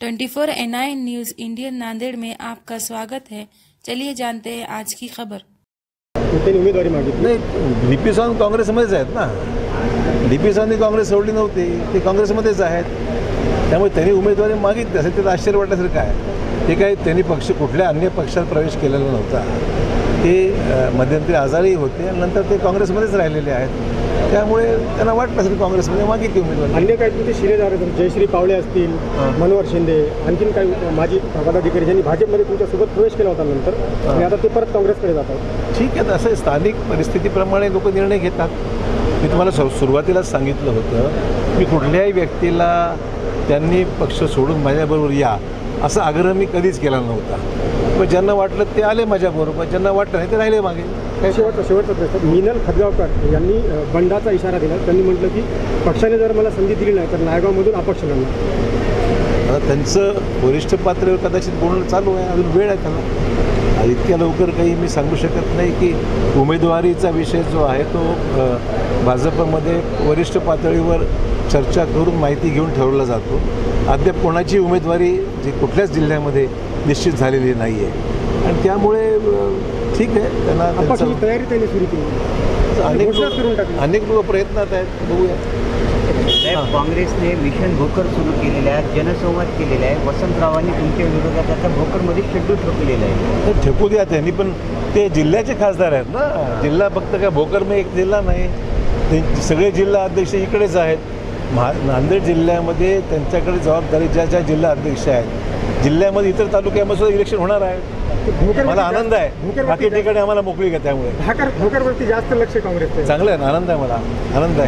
24 NI news Indian Nanded में आपका स्वागत है। चलिए जानते हैं आज की खबर। उमेदवारी मागितली नाही, डीपी सावंत काँग्रेसमध्येच आहेत ना. डीपी सावंतनी काँग्रेस सोडली नव्हती, ते काँग्रेसमध्येच आहेत. त्यामुळे त्यांनी उमेदवारी मागितली असेल तर आश्चर्य वाटण्यासारखं आहे. ते काही त्यांनी पक्ष कुठल्या अन्य पक्षात प्रवेश केलेला नव्हता. ते मध्यंतरी आजारी होते आणि नंतर ते काँग्रेसमध्येच राहिलेले आहेत. त्यामुळे त्यांना वाटलं असेल काँग्रेसमध्ये मागितली उमेदवारी. अन्य काही तुमचे शिलेदार जयश्री पावळे असतील, मनोहर शिंदे, आणखीन काही माजी पदाधिकारी ज्यांनी भाजपमध्ये तुमच्यासोबत प्रवेश केला होता नंतर आणि आता ते परत काँग्रेसकडे जातात. ठीक आहे, असं स्थानिक परिस्थितीप्रमाणे लोक निर्णय घेतात. मी तुम्हाला सुरुवातीलाच सांगितलं होतं की कुठल्याही व्यक्तीला त्यांनी पक्ष सोडून माझ्याबरोबर या असा आग्रह मी कधीच केला नव्हता. पण ज्यांना वाटलं ते आले माझ्याबरोबर, ज्यांना वाटलं नाही ते राहिले मागे. शेवटचा प्रश्न, मिनल खदगावकर यांनी बंडाचा इशारा दिला. त्यांनी म्हटलं की पक्षाने जर मला संधी दिली नाही तर नायगावमधून अपक्ष लढणार. आता त्यांचं वरिष्ठ पातळीवर कदाचित बोलणं चालू आहे, अजून वेळ आहे त्याला. इतक्या लवकर काही मी सांगू शकत नाही की उमेदवारीचा विषय जो आहे तो भाजपमध्ये वरिष्ठ पातळीवर चर्चा करून माहिती घेऊन ठरवला जातो. अद्याप कोणाची उमेदवारी जी कुठल्याच जिल्ह्यामध्ये निश्चित झालेली नाही आहे आणि त्यामुळे ठीक आहे, त्यांना तयारी त्यांनी सुरू केली. अनेक लोक प्रयत्नात आहेत. बघूया. काँग्रेसने मिशन भोकर सुरू केलेलं आहे, जनसंवाद केलेला आहे. वसंतरावांनी तुमच्या विरोधात आता भोकरमध्ये शेड्यूल ठोकलेलं आहे. ठेकू द्या त्यांनी, पण ते जिल्ह्याचे खासदार आहेत ना. जिल्हा फक्त काय भोकरमध्ये एक जिल्हा नाही, ते सगळे जिल्हा अध्यक्ष इकडेच आहेत. नांदेड जिल्ह्यामध्ये त्यांच्याकडे जबाबदारी ज्या जिल्हा अध्यक्ष आहेत, जिल्ह्यामध्ये इतर तालुक्यामध्ये सुद्धा इलेक्शन होणार आहे. मला आनंद आहे. बाकी ठिकाणी आम्हाला मोकळी आहे. त्यामुळे भोकरवरती जास्त लक्ष काँग्रेसचं. चांगलं आहे ना, आनंद आहे, मला आनंद आहे.